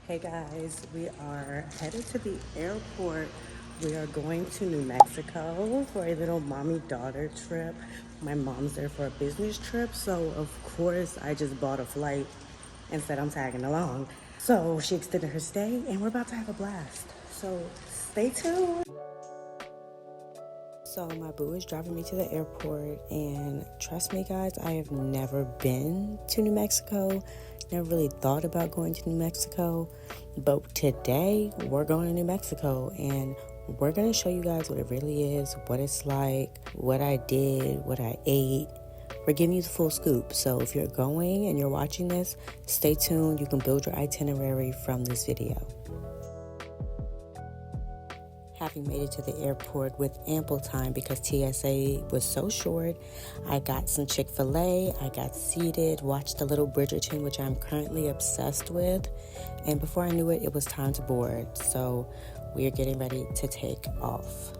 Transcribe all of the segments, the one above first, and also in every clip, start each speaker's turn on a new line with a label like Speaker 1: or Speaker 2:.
Speaker 1: Hey guys, we are headed to the airport. We are going to New Mexico for a little mommy-daughter trip. My mom's there for a business trip, so of course I just bought a flight and said I'm tagging along. So she extended her stay and we're about to have a blast. So stay tuned. So my boo is driving me to the airport, and trust me guys, I have never been to New Mexico, never really thought about going to New Mexico, but today we're going to New Mexico and we're going to show you guys what it really is, what it's like, what I did, what I ate. We're giving you the full scoop. So if you're going and you're watching this, stay tuned. You can build your itinerary from this video. Having made it to the airport with ample time because TSA was so short, I got some Chick-fil-A, I got seated, watched a little Bridgerton, which I'm currently obsessed with, and before I knew it, it was time to board. So we are getting ready to take off.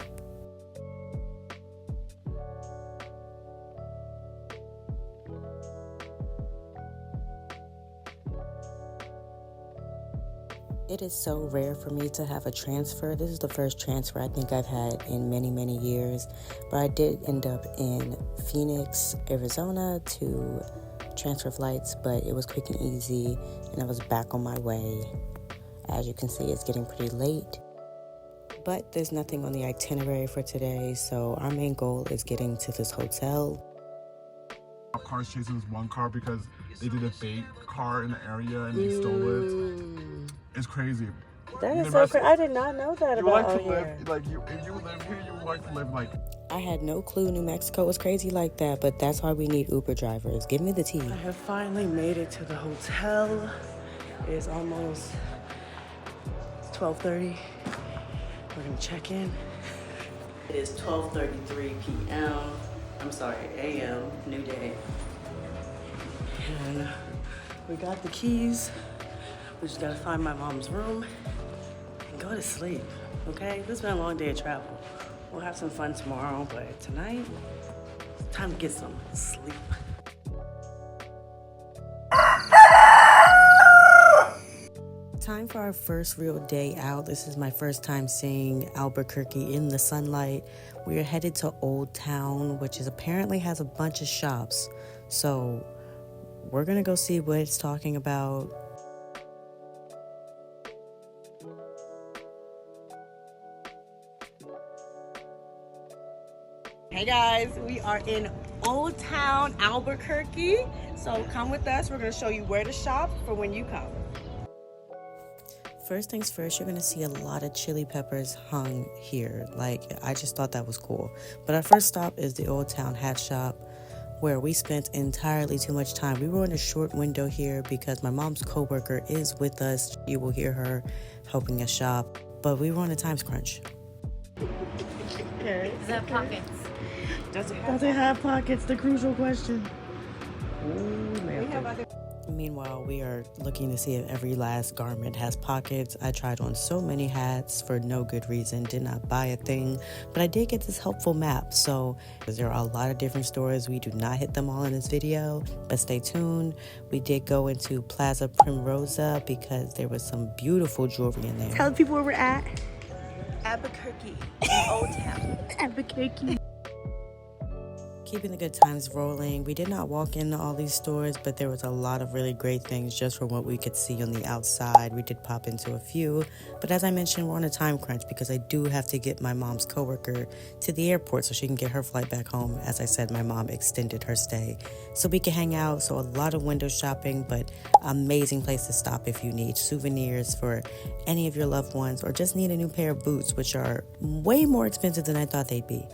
Speaker 1: It is so rare for me to have a transfer. This is the first transfer I think I've had in many, many years. But I did end up in Phoenix, Arizona to transfer flights, but it was quick and easy, and I was back on my way. As you can see, it's getting pretty late. But there's nothing on the itinerary for today, so our main goal is getting to this hotel.
Speaker 2: Cars chasing this one car because they did a fake car in the area and they stole it. It's crazy.
Speaker 1: That is so crazy. I did not know that about out here.
Speaker 2: If you live here, you would like to live like.
Speaker 1: I had no clue New Mexico was crazy like that, but that's why we need Uber drivers. Give me the tea. I have finally made it to the hotel. It is almost 12:30. We're gonna check in. It is 12:33 p.m. I'm sorry, a.m. New day. And we got the keys. We just gotta find my mom's room and go to sleep, okay? This has been a long day of travel. We'll have some fun tomorrow, but tonight, it's time to get some sleep. Time for our first real day out. This is my first time seeing Albuquerque in the sunlight. We are headed to Old Town, which is apparently has a bunch of shops. So we're gonna go see what it's talking about. Hey guys, we are in Old Town, Albuquerque. So come with us. We're gonna show you where to shop for when you come. First things first, you're gonna see a lot of chili peppers hung here. Like, I just thought that was cool. But our first stop is the Old Town Hat Shop, where we spent entirely too much time. We were in a short window here because my mom's coworker is with us. You will hear her helping us shop. But we were on a time crunch.
Speaker 3: Okay. Does it have pockets?
Speaker 1: Does it have pockets? The crucial question. Ooh, man. Meanwhile, we are looking to see if every last garment has pockets. I tried on so many hats for no good reason, did not buy a thing, but I did get this helpful map. So there are a lot of different stores. We do not hit them all in this video, but stay tuned. We did go into Plaza Primrosa because there was some beautiful jewelry in there.
Speaker 3: Tell the people where we're at. Albuquerque, in Old Town.
Speaker 1: Albuquerque. Keeping the good times rolling. We did not walk into all these stores, but there was a lot of really great things just from what we could see on the outside. We did pop into a few, but as I mentioned, we're on a time crunch because I do have to get my mom's coworker to the airport so she can get her flight back home. As I said, my mom extended her stay so we can hang out. So a lot of window shopping, but amazing place to stop if you need souvenirs for any of your loved ones or just need a new pair of boots, which are way more expensive than I thought they'd be.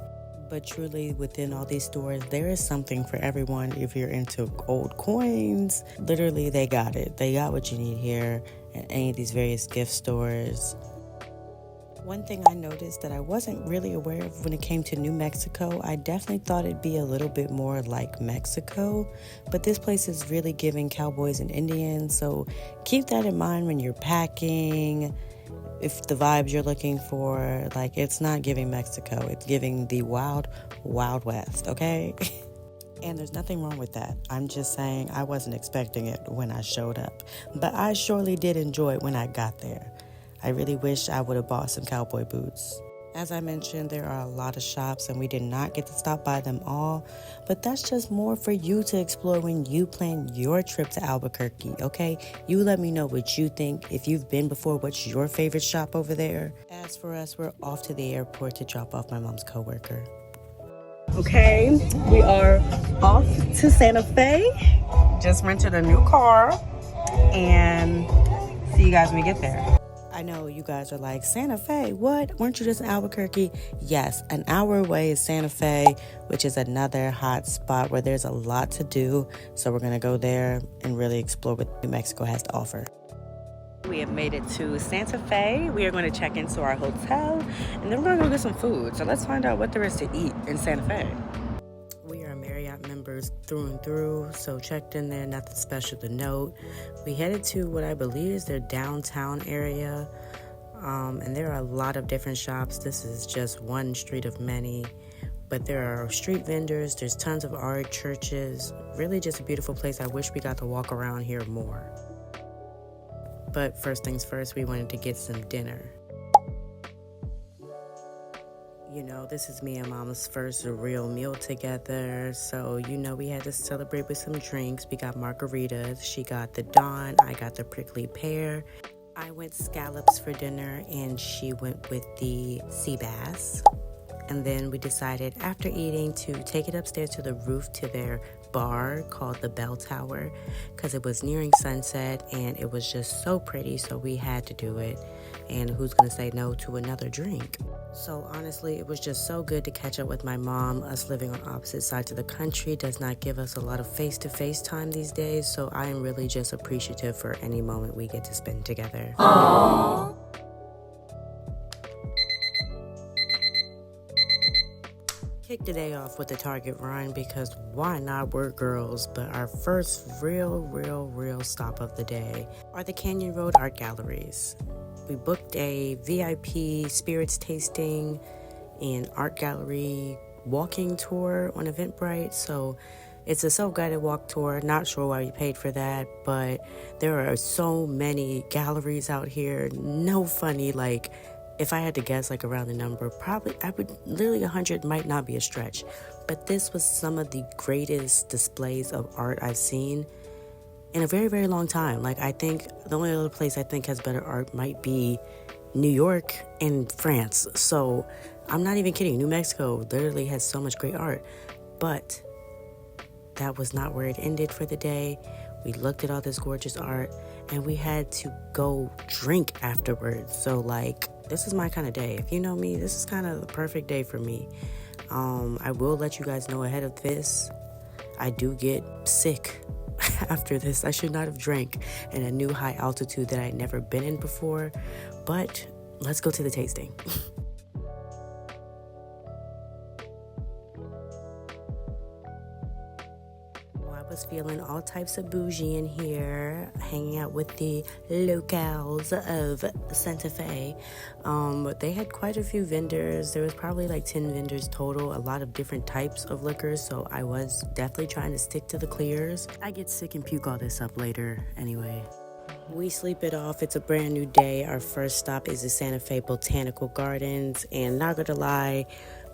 Speaker 1: But truly, within all these stores, there is something for everyone. If you're into old coins, literally, they got it. They got what you need here at any of these various gift stores. One thing I noticed that I wasn't really aware of when it came to New Mexico, I definitely thought it'd be a little bit more like Mexico, but this place is really giving cowboys and Indians, so keep that in mind when you're packing. If the vibes you're looking for, like, it's not giving Mexico, it's giving the wild, wild west, okay? And there's nothing wrong with that. I'm just saying I wasn't expecting it when I showed up. But I surely did enjoy it when I got there. I really wish I would have bought some cowboy boots. As I mentioned, there are a lot of shops and we did not get to stop by them all, but that's just more for you to explore when you plan your trip to Albuquerque, okay? You let me know what you think. If you've been before, what's your favorite shop over there? As for us, we're off to the airport to drop off my mom's coworker. Okay, we are off to Santa Fe. Just rented a new car and see you guys when we get there. I know you guys are like, Santa Fe, what? Weren't you just in Albuquerque? Yes, an hour away is Santa Fe, which is another hot spot where there's a lot to do. So we're going to go there and really explore what New Mexico has to offer. We have made it to Santa Fe. We are going to check into our hotel and then we're going to go get some food. So let's find out what there is to eat in Santa Fe. We are Marriott members through and through, so checked in there, nothing special to note. We headed to what I believe is their downtown area, and there are a lot of different shops. This is just one street of many, but there are street vendors, there's tons of art, churches, really just a beautiful place. I wish we got to walk around here more. But first things first, we wanted to get some dinner. You know, this is me and Mama's first real meal together. So, you know, we had to celebrate with some drinks. We got margaritas. She got the Dawn. I got the prickly pear. I went scallops for dinner and she went with the sea bass. And then we decided after eating to take it upstairs to the roof to their bar called the Bell Tower because it was nearing sunset and it was just so pretty, so we had to do it. And who's gonna say no to another drink? So honestly, it was just so good to catch up with my mom. Us living on opposite sides of the country does not give us a lot of face-to-face time these days, so I am really just appreciative for any moment we get to spend together. Aww. Kick the day off with the Target run because why not? We're girls, but our first real stop of the day are the Canyon Road Art Galleries. We booked a VIP spirits tasting and art gallery walking tour on Eventbrite, so it's a self-guided walk tour. Not sure why we paid for that, but there are so many galleries out here. No funny, like, if I had to guess, like, around the number, probably, literally 100 might not be a stretch. But this was some of the greatest displays of art I've seen in a very long time. Like, I think the only other place I think has better art might be New York and France. So I'm not even kidding. New Mexico literally has so much great art. But that was not where it ended for the day. We looked at all this gorgeous art and we had to go drink afterwards. So, like, this is my kind of day. If you know me, this is kind of the perfect day for me. I will let you guys know ahead of this, I do get sick after this. I should not have drank in a new high altitude that I'd never been in before, but let's go to the tasting. I was feeling all types of bougie in here, hanging out with the locals of Santa Fe. They had quite a few vendors. There was probably like 10 vendors total, a lot of different types of liquors, so I was definitely trying to stick to the clears. I get sick and puke all this up later anyway. We sleep it off. It's a brand new day. Our first stop is the Santa Fe Botanical Gardens, and not gonna lie,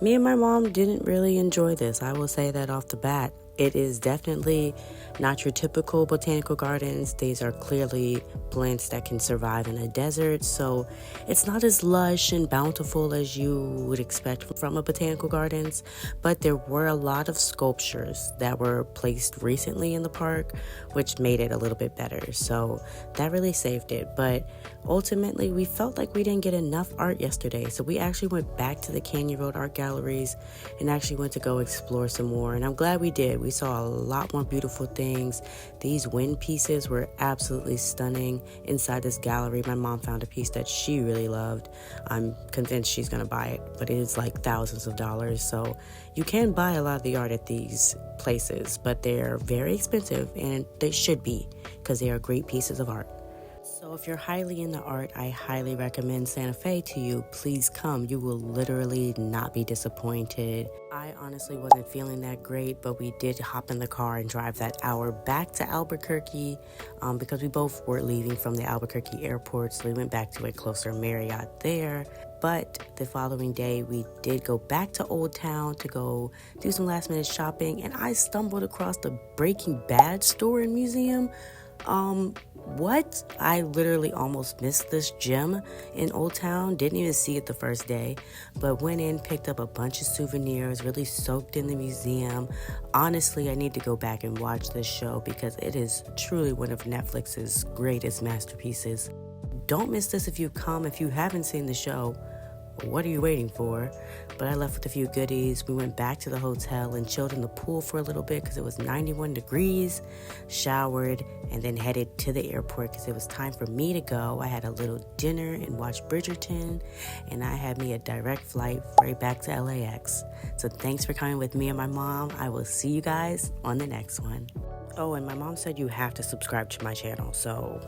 Speaker 1: me and my mom didn't really enjoy this. I will say that off the bat. It is definitely not your typical botanical gardens. These are clearly plants that can survive in a desert, so it's not as lush and bountiful as you would expect from a botanical gardens, but there were a lot of sculptures that were placed recently in the park, which made it a little bit better, so that really saved it. But ultimately, we felt like we didn't get enough art yesterday, so we actually went back to the Canyon Road Art Galleries and actually went to go explore some more, and I'm glad we did. We saw a lot more beautiful things. These wind pieces were absolutely stunning inside this gallery. My mom found a piece that she really loved. I'm convinced she's gonna buy it, but it is like thousands of dollars, so you can buy a lot of the art at these places, but they're very expensive, and they should be, because they are great pieces of art. So So if you're highly into art, I highly recommend Santa Fe to you. Please come. You will literally not be disappointed. I honestly wasn't feeling that great, but we did hop in the car and drive that hour back to Albuquerque because we both were leaving from the Albuquerque airport, so we went back to a closer Marriott there. But the following day, we did go back to Old Town to go do some last minute shopping, and I stumbled across the Breaking Bad store and museum. What? I literally almost missed this gem in Old Town. Didn't even see it the first day, but went in, picked up a bunch of souvenirs, really soaked in the museum. Honestly, I need to go back and watch this show because it is truly one of Netflix's greatest masterpieces. Don't miss this if you come. If you haven't seen the show, what are you waiting for? But I left with a few goodies. We went back to the hotel and chilled in the pool for a little bit because it was 91 degrees, showered, and then headed to the airport because it was time for me to go. I had a little dinner and watched Bridgerton, and I had me a direct flight right back to LAX. So thanks for coming with me and my mom. I will see you guys on the next one. Oh, and my mom said you have to subscribe to my channel, so